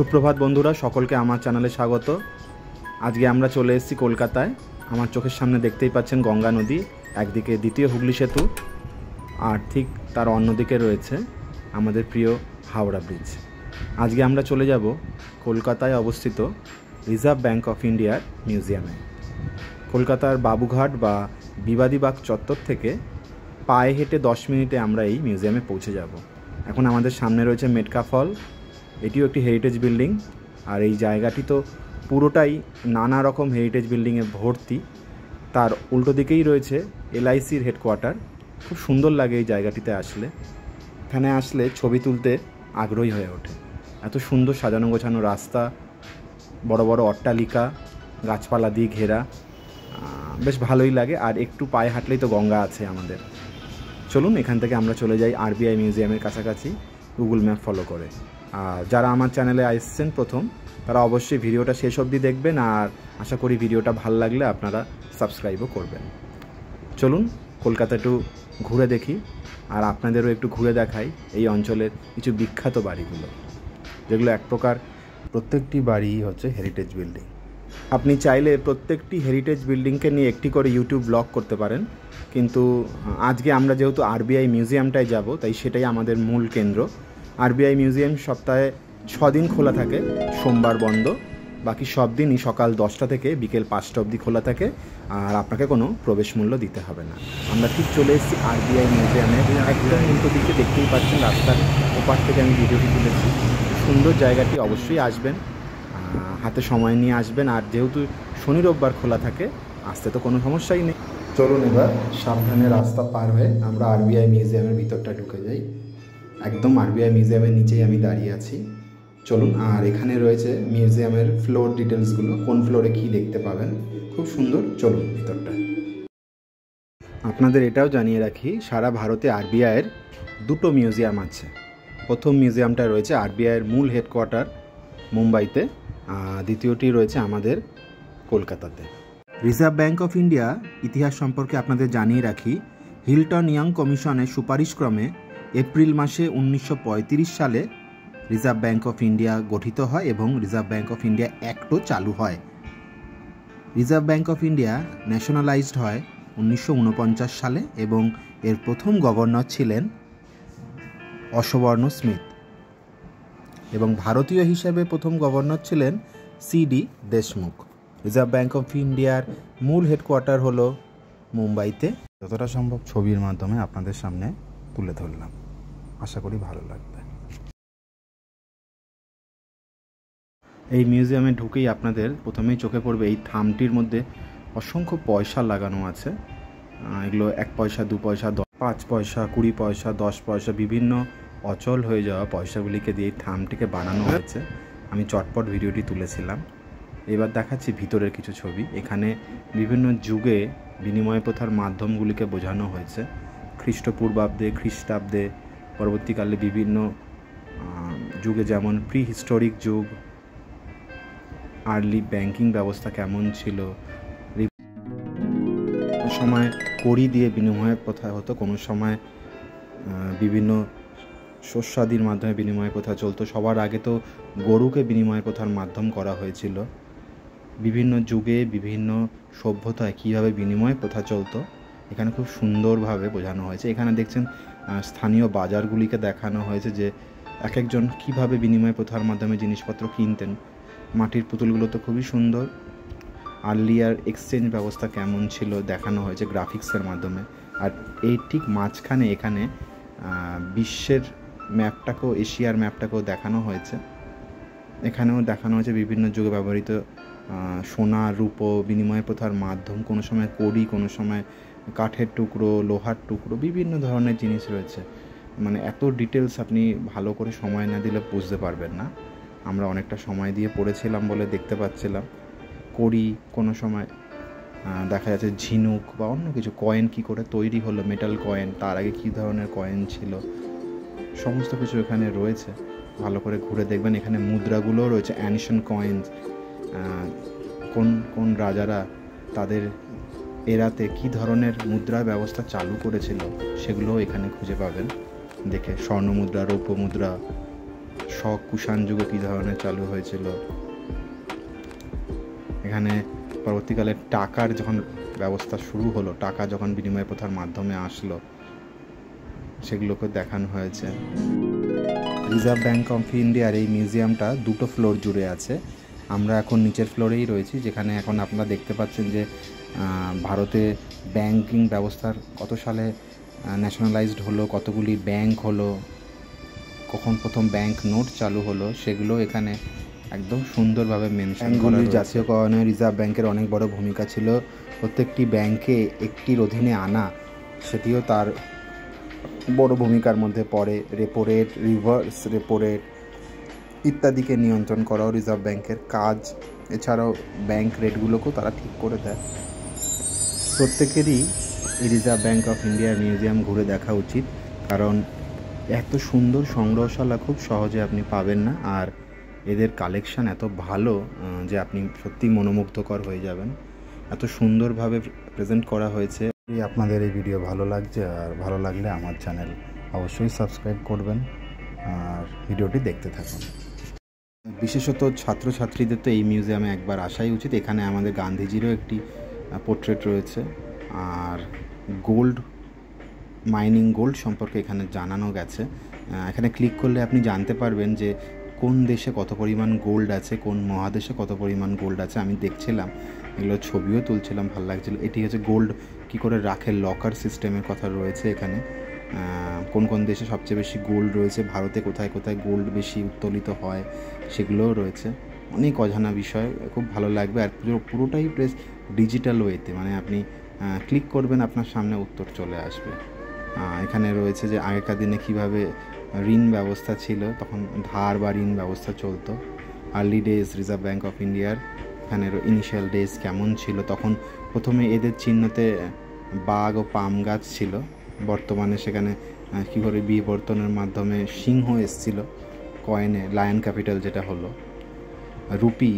সুপ্রভাত বন্ধুরা, সকলকে আমার চ্যানেলে স্বাগত। আজকে আমরা চলে এসেছি কলকাতায়। আমার চোখের সামনে দেখতেই পাচ্ছেন গঙ্গা নদী, একদিকে দ্বিতীয় হুগলি সেতু আর ঠিক তার অন্যদিকে রয়েছে আমাদের প্রিয় হাওড়া ব্রিজ। আজকে আমরা চলে যাব কলকাতায় অবস্থিত রিজার্ভ ব্যাঙ্ক অফ ইন্ডিয়ার মিউজিয়ামে। কলকাতার বাবুঘাট বা বিবাদীবাগ চত্বর থেকে পায়ে হেঁটে 10 মিনিটে আমরা এই মিউজিয়ামে পৌঁছে যাব। এখন আমাদের সামনে রয়েছে মেটকা ফল, এটিও একটি হেরিটেজ বিল্ডিং। আর এই জায়গাটি তো পুরোটাই নানা রকম হেরিটেজ বিল্ডিংয়ে ভর্তি। তার উল্টো দিকেই রয়েছে LICর হেডকোয়ার্টার। খুব সুন্দর লাগে এই জায়গাটিতে আসলে। এখানে আসলে ছবি তুলতে আগ্রহী হয়ে ওঠে। এত সুন্দর সাজানো গোছানো রাস্তা, বড় বড় অট্টালিকা, গাছপালা দিয়ে ঘেরা, বেশ ভালোই লাগে। আর একটু পায়ে হাঁটলেই তো গঙ্গা আছে আমাদের। চলুন এখান থেকে আমরা চলে যাই RBI মিউজিয়ামের কাছাকাছি গুগল ম্যাপ ফলো করে। আর যারা আমার চ্যানেলে আসছেন প্রথম, তারা অবশ্যই ভিডিওটা শেষ অবধি দেখবেন। আর আশা করি ভিডিওটা ভালো লাগলে আপনারা সাবস্ক্রাইবও করবেন। চলুন কলকাতা একটু ঘুরে দেখি, আর আপনাদেরও একটু ঘুরে দেখাই এই অঞ্চলের কিছু বিখ্যাত বাড়িগুলো, যেগুলো এক প্রকার প্রত্যেকটি বাড়ি হচ্ছে হেরিটেজ বিল্ডিং। আপনি চাইলে প্রত্যেকটি হেরিটেজ বিল্ডিংকে নিয়ে একটি করে ইউটিউব ব্লগ করতে পারেন, কিন্তু আজকে আমরা যেহেতু RBI মিউজিয়ামটায় যাব, তাই সেটাই আমাদের মূল কেন্দ্র। RBI মিউজিয়াম সপ্তাহে 6 দিন খোলা থাকে, সোমবার বন্ধ, বাকি সব দিনই সকাল 10টা থেকে বিকেল 5টা অবধি খোলা থাকে। আর আপনাকে কোনো প্রবেশ মূল্য দিতে হবে না। আমরা ঠিক চলে এসেছি RBI মিউজিয়ামে। একদম উল্টো দিকে দেখতেই পাচ্ছেন, রাস্তার ওপার থেকে আমি ভিডিওটি তুলেছি। সুন্দর জায়গাটি, অবশ্যই আসবেন, হাতে সময় নিয়ে আসবেন। আর যেহেতু শনি রোববার খোলা থাকে, আসতে তো কোনো সমস্যাই নেই। চলুন এবার সাবধানে রাস্তা পার হয়ে আমরা RBI মিউজিয়ামের ভিতরটা ঢুকে যাই। একদম RBI মিউজিয়ামের নিচেই আমি দাঁড়িয়ে আছি। চলুন। আর এখানে রয়েছে মিউজিয়ামের ফ্লোর ডিটেলসগুলো, কোন ফ্লোরে কী দেখতে পাবেন, খুব সুন্দর। চলুন ভিতরটা। আপনাদের এটাও জানিয়ে রাখি, সারা ভারতে RBIয়ের 2টো মিউজিয়াম আছে। প্রথম মিউজিয়ামটা রয়েছে RBIয়ের মূল হেডকোয়ার্টার মুম্বাইতে, দ্বিতীয়টি রয়েছে আমাদের কলকাতাতে। রিজার্ভ ব্যাঙ্ক অফ ইন্ডিয়া ইতিহাস সম্পর্কে আপনাদের জানিয়ে রাখি, হিল্টন ইয়াং কমিশনের সুপারিশক্রমে এপ্রিল মাসে 1935 সালে রিজার্ভ ব্যাঙ্ক অফ ইন্ডিয়া গঠিত হয় এবং রিজার্ভ ব্যাঙ্ক অফ ইন্ডিয়া অ্যাক্টও চালু হয়। Reserve bank of India nationalised হয় 1949 সালে এবং এর প্রথম গভর্নর ছিলেন অশবর্ণ স্মিথ, এবং ভারতীয় হিসেবে প্রথম গভর্নর ছিলেন CD Deshmukh. Reserve bank of ইন্ডিয়ার মূল হেডকোয়ার্টার হলো মুম্বাইতে। যতটা সম্ভব ছবির মাধ্যমে আপনাদের সামনে তুলে ধরলাম, আশা করি ভালো লাগবে। এই মিউজিয়ামে ঢুকেই আপনাদের প্রথমেই চোখে পড়বে এই থামটির মধ্যে অসংখ্য পয়সা লাগানো আছে। এগুলো 1 পয়সা, 2 পয়সা, 5 পয়সা, 20 পয়সা, 10 পয়সা, বিভিন্ন অচল হয়ে যাওয়া পয়সাগুলিকে দিয়ে এই থামটিকে বানানো হয়েছে। আমি চটপট ভিডিওটি তুলেছিলাম। এবার দেখাচ্ছি ভিতরের কিছু ছবি। এখানে বিভিন্ন যুগে বিনিময় প্রথার মাধ্যমগুলিকে বোঝানো হয়েছে। খ্রিস্টপূর্বাব্দে, খ্রিস্টাব্দে, পরবর্তীকালে বিভিন্ন যুগে, যেমন প্রি হিস্টোরিক যুগ, আর্লি ব্যাংকিং ব্যবস্থা কেমন ছিল, সময় কড়ি দিয়ে বিনিময় প্রথা হতো, কোনো সময় বিভিন্ন শস্যাদির মাধ্যমে বিনিময় প্রথা চলতো। সবার আগে তো গরুকে বিনিময় প্রথার মাধ্যম করা হয়েছিল। বিভিন্ন যুগে বিভিন্ন সভ্যতায় কীভাবে বিনিময় প্রথা চলতো এখানে খুব সুন্দরভাবে বোঝানো হয়েছে। এখানে দেখছেন স্থানীয় বাজারগুলিকে দেখানো হয়েছে, যে এক একজন কীভাবে বিনিময় প্রথার মাধ্যমে জিনিসপত্র কিনতেন। মাটির পুতুলগুলো তো খুবই সুন্দর। আর্লিয়ার এক্সচেঞ্জ ব্যবস্থা কেমন ছিল দেখানো হয়েছে গ্রাফিক্সের মাধ্যমে। আর এই ঠিক মাঝখানে এখানে বিশ্বের ম্যাপটাকেও, এশিয়ার ম্যাপটাকেও দেখানো হয়েছে। এখানেও দেখানো হয়েছে বিভিন্ন যুগে ব্যবহৃত সোনা, রূপো, বিনিময় প্রথার মাধ্যম, কোনো সময় কড়ি, কোনো সময় কাঠের টুকরো, লোহার টুকরো, বিভিন্ন ধরনের জিনিস রয়েছে। মানে এত ডিটেলস আপনি ভালো করে সময় না দিলে বুঝতে পারবেন না। আমরা অনেকটা সময় দিয়ে পড়েছিলাম বলে দেখতে পাচ্ছিলাম। কড়ি, কোনো সময় দেখা যাচ্ছে ঝিনুক বা অন্য কিছু। কয়েন কী করে তৈরি হলো, মেটাল কয়েন, তার আগে কী ধরনের কয়েন ছিল, সমস্ত কিছু এখানে রয়েছে। ভালো করে ঘুরে দেখবেন। এখানে মুদ্রাগুলোও রয়েছে, অ্যানশিয়েন্ট কয়েন্স, কোন কোন রাজারা তাদের এরাতে কী ধরনের মুদ্রা ব্যবস্থা চালু করেছিল সেগুলোও এখানে খুঁজে পাবেন। দেখে স্বর্ণ মুদ্রা, রৌপ্য মুদ্রা, অশোক কুষাণ যুগে কী ধরনের চালু হয়েছিল। এখানে পরবর্তীকালে টাকার যখন ব্যবস্থা শুরু হলো, টাকা যখন বিনিময় প্রথার মাধ্যমে আসলো, সেগুলোকে দেখানো হয়েছে। রিজার্ভ ব্যাঙ্ক অফ ইন্ডিয়ার এই মিউজিয়ামটা 2টো ফ্লোর জুড়ে আছে। আমরা এখন নিচের ফ্লোরেই রয়েছি, যেখানে এখন আপনারা দেখতে পাচ্ছেন যে ভারতে ব্যাংকিং ব্যবস্থার কত সালে ন্যাশনালাইজড হলো, কতগুলি ব্যাংক হলো, কখন প্রথম ব্যাংক নোট চালু হলো, সেগুলো এখানে একদম সুন্দরভাবে মেনশন করা রয়েছে। জাতীয়করণে রিজার্ভ ব্যাংকের অনেক বড় ভূমিকা ছিল। প্রত্যেকটি ব্যাংকে একটির অধীনে আনা, সেটিও তার বড় ভূমিকার মধ্যে পড়ে। Repo rate, reverse repo rate ইত্যাদিকে নিয়ন্ত্রণ করাও রিজার্ভ ব্যাংকের কাজ। এছাড়াও ব্যাংক রেটগুলোকেও তারা ঠিক করে দেয়। প্রত্যেকেরই এই রিজার্ভ ব্যাঙ্ক অফ ইন্ডিয়ার মিউজিয়াম ঘুরে দেখা উচিত, কারণ এত সুন্দর সংগ্রহশালা খুব সহজে আপনি পাবেন না। আর এদের কালেকশান এত ভালো যে আপনি সত্যিই মনোমুগ্ধকর হয়ে যাবেন। এত সুন্দরভাবে প্রেজেন্ট করা হয়েছে। আপনাদের এই ভিডিও ভালো লাগছে, আর ভালো লাগলে আমার চ্যানেল অবশ্যই সাবস্ক্রাইব করবেন আর ভিডিওটি দেখতে থাকুন। বিশেষত ছাত্রছাত্রীদের তো এই মিউজিয়ামে একবার আসাই উচিত। এখানে আমাদের গান্ধীজিরও একটি পোর্ট্রেট রয়েছে, আর গোল্ড মাইনিং, গোল্ড সম্পর্কে এখানে জানানো গেছে। এখানে ক্লিক করলে আপনি জানতে পারবেন যে কোন দেশে কত পরিমাণ গোল্ড আছে, কোন মহাদেশে কত পরিমাণ গোল্ড আছে। আমি দেখছিলাম, এগুলো ছবিও তুলছিলাম, ভালো লাগছিলো। এটি হচ্ছে গোল্ড কী করে রাখে, লকার সিস্টেমের কথা রয়েছে এখানে। কোন কোন দেশে সবচেয়ে বেশি গোল্ড রয়েছে, ভারতে কোথায় কোথায় গোল্ড বেশি উত্তোলিত হয়, সেগুলোও রয়েছে। অনেক অজানা বিষয়, খুব ভালো লাগবে। আর পুরোটাই প্রেস ডিজিটাল ওয়েতে, মানে আপনি ক্লিক করবেন, আপনার সামনে উত্তর চলে আসবে। এখানে রয়েছে যে আগেকার দিনে কীভাবে ঋণ ব্যবস্থা ছিল, তখন ধার বা ঋণ ব্যবস্থা চলতো। Early days reserve bank of ইন্ডিয়ার এখানের ইনিশিয়াল ডেজ কেমন ছিল। তখন প্রথমে এদের চিহ্নতে বাঘ ও পাম গাছ ছিল, বর্তমানে সেখানে কী করে বিবর্তনের মাধ্যমে সিংহ এসছিল কয়েনে, লায়ন ক্যাপিটাল যেটা হলো।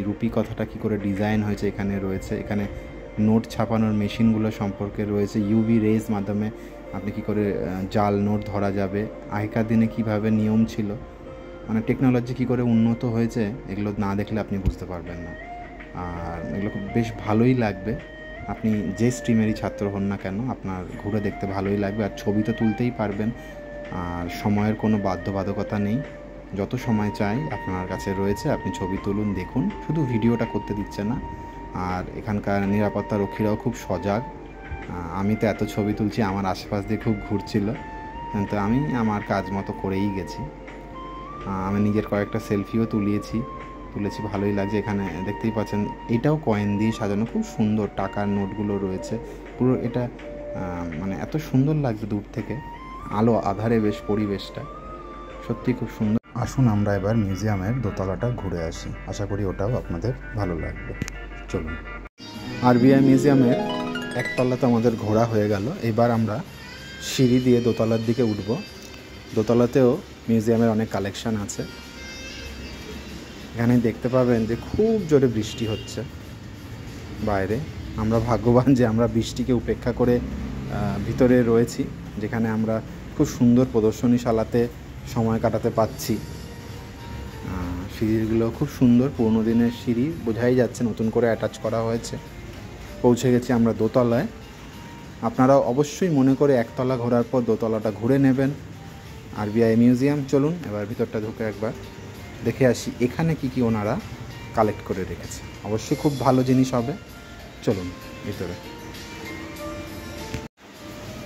রুপি কথাটা কী করে ডিজাইন হয়েছে এখানে রয়েছে। এখানে নোট ছাপানোর মেশিনগুলো সম্পর্কে রয়েছে। ইউভি রেজ মাধ্যমে আপনি কী করে জাল নোট ধরা যাবে, আগেকার দিনে কীভাবে নিয়ম ছিল, মানে টেকনোলজি কী করে উন্নত হয়েছে, এগুলো না দেখলে আপনি বুঝতে পারবেন না। আর এগুলো খুব বেশ ভালোই লাগবে। আপনি যে স্ট্রিমেরই ছাত্র হন না কেন, আপনার ঘুরে দেখতে ভালোই লাগবে। আর ছবি তো তুলতেই পারবেন, আর সময়ের কোনো বাধ্যবাধকতা নেই। যত সময় চাই আপনার কাছে রয়েছে, আপনি ছবি তুলুন, দেখুন। শুধু ভিডিওটা করতে দিচ্ছে না। আর এখানকার নিরাপত্তা রক্ষীরাও খুব সজাগ। আমি তো এত ছবি তুলছি, আমার আশেপাশ দিয়ে খুব ঘুরছিল, কিন্তু আমি আমার কাজ মতো করেই গেছি। আমি নিজের কয়েকটা সেলফিও তুলেছি, ভালোই লাগছে। এখানে দেখতেই পাচ্ছেন, এটাও কয়েন দিয়ে সাজানো, খুব সুন্দর টাকার নোটগুলো রয়েছে। পুরো এটা মানে এত সুন্দর লাগছে দূর থেকে, আলো আধারে বেশ পরিবেশটা সত্যি খুব সুন্দর। আসুন আমরা এবার মিউজিয়ামের দোতলাটা ঘুরে আসি, আশা করি ওটাও আপনাদের ভালো লাগবে। চলুন। আরবিআই মিউজিয়ামের একতলা তো আমাদের ঘোরা হয়ে গেল, এবার আমরা সিঁড়ি দিয়ে দোতলার দিকে উঠব। দোতলাতেও মিউজিয়ামের অনেক কালেকশান আছে। এখানে দেখতে পাবেন যে খুব জোরে বৃষ্টি হচ্ছে বাইরে। আমরা ভাগ্যবান যে আমরা বৃষ্টিকে উপেক্ষা করে ভিতরে রয়েছি, যেখানে আমরা খুব সুন্দর প্রদর্শনীশালাতে সময় কাটাতে পাচ্ছি। সিঁড়িগুলো খুব সুন্দর, পুরোনো দিনের সিঁড়ি, বোঝাই যাচ্ছে নতুন করে অ্যাটাচ করা হয়েছে। পৌঁছে গেছি আমরা দোতলায়। আপনারাও অবশ্যই মনে করে একতলা ঘোরার পর দোতলাটা ঘুরে নেবেন। আরবিআই মিউজিয়াম, চলুন এবার ভিতরটা ঢুকে একবার দেখে আসি এখানে কি কি ওনারা কালেক্ট করে রেখেছে। অবশ্যই খুব ভালো জিনিস হবে, চলুন ভিতরে।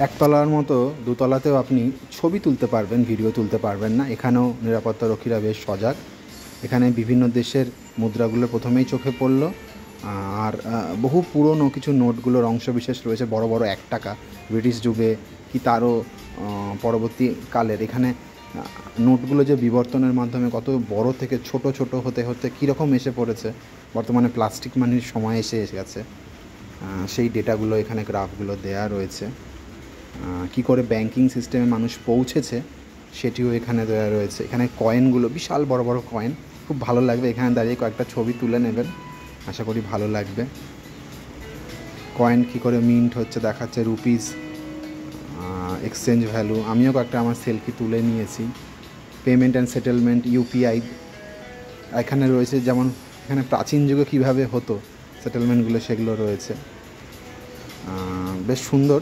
একতলার মতো দোতলাতেও আপনি ছবি তুলতে পারবেন, ভিডিও তুলতে পারবেন না। এখানেও নিরাপত্তা রক্ষীরা বেশ সজাগ। এখানে বিভিন্ন দেশের মুদ্রাগুলো প্রথমেই চোখে পড়ল, আর বহু পুরনো কিছু নোটগুলোর অংশবিশেষ রয়েছে, বড় বড় 1 টাকা, ব্রিটিশ যুগে কি তারও পরবর্তী কালের। এখানে নোটগুলো যে বিবর্তনের মাধ্যমে কত বড় থেকে ছোট ছোট হতে হতে কীরকম এসে পড়েছে, বর্তমানে প্লাস্টিক মানির সময় এসে গেছে, সেই ডেটাগুলো এখানে গ্রাফগুলো দেয়া রয়েছে। কি করে ব্যাংকিং সিস্টেমে মানুষ পৌঁছেছে সেটিও এখানে দেওয়া রয়েছে। এখানে কয়েনগুলো, বিশাল বড় বড় কয়েন, খুব ভালো লাগবে। এখানে দাঁড়িয়ে কয়েকটা ছবি তুলে নেবেন, আশা করি ভালো লাগবে। কয়েন কী করে মিন্ট হচ্ছে দেখাচ্ছে, রুপিস, এক্সচেঞ্জ ভ্যালু। আমিও কয়েকটা আমার সেলফি তুলে নিয়েছি। পেমেন্ট অ্যান্ড সেটেলমেন্ট, ইউপিআই এখানে রয়েছে। যেমন এখানে প্রাচীন যুগে কীভাবে হতো সেটেলমেন্টগুলো, সেগুলো রয়েছে। বেশ সুন্দর,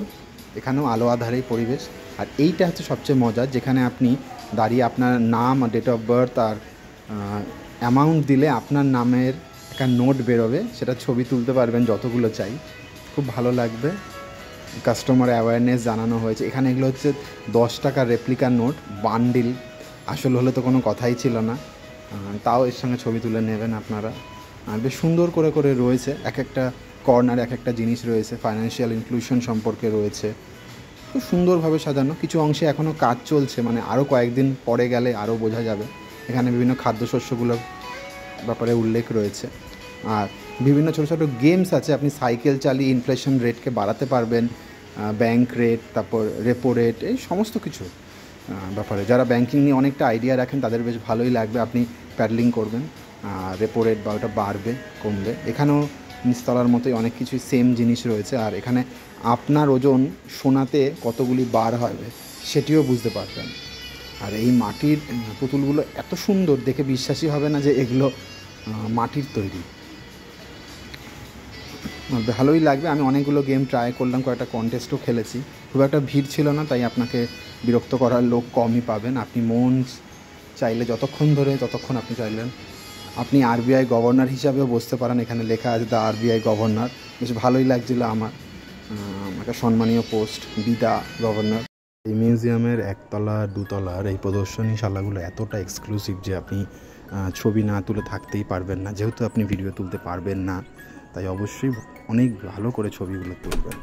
এখানেও আলো আধারেই পরিবেশ। আর এইটা হচ্ছে সবচেয়ে মজার, যেখানে আপনি দাঁড়িয়ে আপনার নাম, ডেট অফ বার্থ আর অ্যামাউন্ট দিলে আপনার নামের একটা নোট বেরোবে, সেটা ছবি তুলতে পারবেন যতগুলো চাই। খুব ভালো লাগবে। কাস্টমার অ্যাওয়ারনেস জানানো হয়েছে। এখানে এগুলো হচ্ছে 10 টাকার রেপ্লিকার নোট, বান্ডিল। আসল হলে তো কোনো কথাই ছিল না, তাও এর সঙ্গে ছবি তুলে নেবেন আপনারা। বেশ সুন্দর করে করে রয়েছে, এক একটা কর্নার এক একটা জিনিস রয়েছে। ফাইন্যান্সিয়াল ইনক্লুশন সম্পর্কে রয়েছে, খুব সুন্দরভাবে সাজানো। কিছু অংশে এখনও কাজ চলছে, মানে আরও কয়েকদিন পরে গেলে আরও বোঝা যাবে। এখানে বিভিন্ন খাদ্যশস্যগুলোর ব্যাপারে উল্লেখ রয়েছে। আর বিভিন্ন ছোটো ছোটো গেমস আছে, আপনি সাইকেল চালিয়ে ইনফ্লেশন রেটকে বাড়াতে পারবেন, ব্যাংক রেট, তারপর রেপো রেট, এই সমস্ত কিছু ব্যাপারে। যারা ব্যাংকিং নিয়ে অনেকটা আইডিয়া রাখেন তাদের বেশ ভালোই লাগবে। আপনি প্যাডলিং করবেন, রেপো রেট বা ওটা বাড়বে কমবে। এখানেও নিচতলার মতোই অনেক কিছুই সেম জিনিস রয়েছে। আর এখানে আপনার ওজন সোনাতে কতগুলি বার হবে সেটিও বুঝতে পারবেন। আর এই মাটির পুতুলগুলো এত সুন্দর, দেখে বিশ্বাসই হবে না যে এগুলো মাটির তৈরি। ভালোই লাগবে। আমি অনেকগুলো গেম ট্রাই করলাম, কয়েকটা কন্টেস্টও খেলেছি। খুব একটা ভিড় ছিল না, তাই আপনাকে বিরক্ত করার লোক কমই পাবেন। আপনি মন চাইলে যতক্ষণ ধরে ততক্ষণ আপনি চাইলেন। আপনি আরবিআই গভর্নর হিসাবেও বসতে পারেন। এখানে লেখা আছে দ্য আরবিআই গভর্নর। বেশ ভালোই লাগছিল আমার, একটা সম্মানীয় পোস্ট, বি দ্য গভর্নর। এই মিউজিয়ামের একতলা দুতলার এই প্রদর্শনীশালাগুলো এতটা এক্সক্লুসিভ যে আপনি ছবি না তুলে থাকতেই পারবেন না। যেহেতু আপনি ভিডিও তুলতে পারবেন না, তাই অবশ্যই অনেক ভালো করে ছবিগুলো তুলবেন।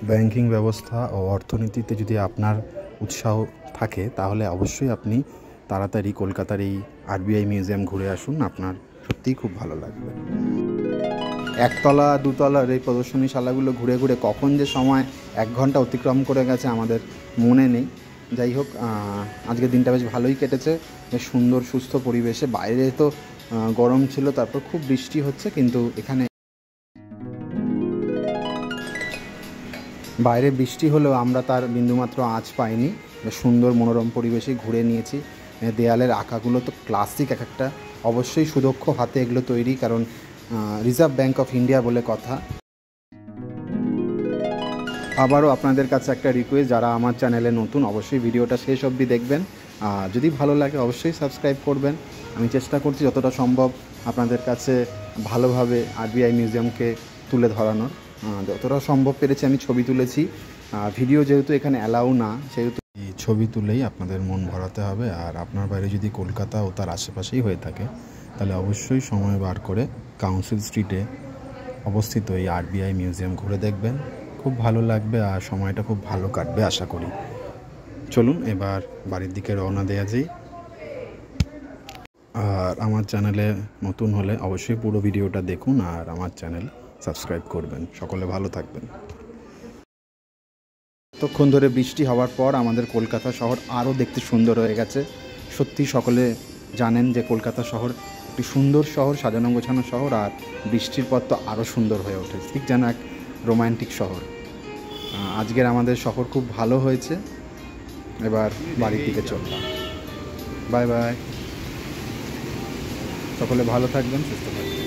ব্যাংকিং ব্যবস্থা ও অর্থনীতিতে যদি আপনার উৎসাহ থাকে তাহলে অবশ্যই আপনি তাড়াতাড়ি কলকাতার এই আরবিআই মিউজিয়াম ঘুরে আসুন, আপনার সত্যিই খুব ভালো লাগবে। একতলা দুতলার এই প্রদর্শনীশালাগুলো ঘুরে ঘুরে কখন যে সময় 1 ঘন্টা অতিক্রম করে গেছে আমাদের মনে নেই। যাই হোক, আজকের দিনটা বেশ ভালোই কেটেছে, বেশ সুন্দর সুস্থ পরিবেশে। বাইরে তো গরম ছিল, তারপর খুব বৃষ্টি হচ্ছে, কিন্তু এখানে বাইরে বৃষ্টি হলেও আমরা তার বিন্দুমাত্র আঁচ পাইনি। বেশ সুন্দর মনোরম পরিবেশে ঘুরে নিয়েছি। দেয়ালের আঁকাগুলো তো ক্লাসিক এক একটা, অবশ্যই সুদক্ষ হাতে এগুলো তৈরি, কারণ রিজার্ভ ব্যাঙ্ক অফ ইন্ডিয়া বলে কথা। আবারও আপনাদের কাছে একটা রিকোয়েস্ট, যারা আমার চ্যানেলে নতুন অবশ্যই ভিডিওটা শেষ অবধি দেখবেন। যদি ভালো লাগে অবশ্যই সাবস্ক্রাইব করবেন। আমি চেষ্টা করছি যতটা সম্ভব আপনাদের কাছে ভালোভাবে আরবিআই মিউজিয়ামকে তুলে ধরানোর। যতটা সম্ভব পেরেছি আমি ছবি তুলেছি। ভিডিও যেহেতু এখানে অ্যালাউ না, সেহেতু এই ছবি তুলেই আপনাদের মন ভরাতে হবে। আর আপনার বাইরে যদি কলকাতা ও তার আশেপাশেই হয়ে থাকে তাহলে অবশ্যই সময় বার করে কাউন্সিল স্ট্রিটে অবস্থিত এই আরবিআই মিউজিয়াম ঘুরে দেখবেন। খুব ভালো লাগবে আর সময়টা খুব ভালো কাটবে আশা করি। চলুন এবার বাড়ির দিকে রওনা দেওয়া যাই। আর আমার চ্যানেলে নতুন হলে অবশ্যই পুরো ভিডিওটা দেখুন আর আমার চ্যানেল সাবস্ক্রাইব করবেন। সকলে ভালো থাকবেন। এতক্ষণ ধরে বৃষ্টি হওয়ার পর আমাদের কলকাতা শহর আরও দেখতে সুন্দর হয়ে গেছে। সত্যি সকলে জানেন যে কলকাতা শহর একটি সুন্দর শহর, সাজানো গোছানো শহর, আর বৃষ্টির পর তো আরও সুন্দর হয়ে ওঠে, ঠিক যেন এক রোম্যান্টিক শহর। আজকের আমাদের শহর খুব ভালো হয়েছে। এবার বাড়ির দিকে চললাম। বাই বাই, সকলে ভালো থাকবেন, সুস্থ থাকবেন।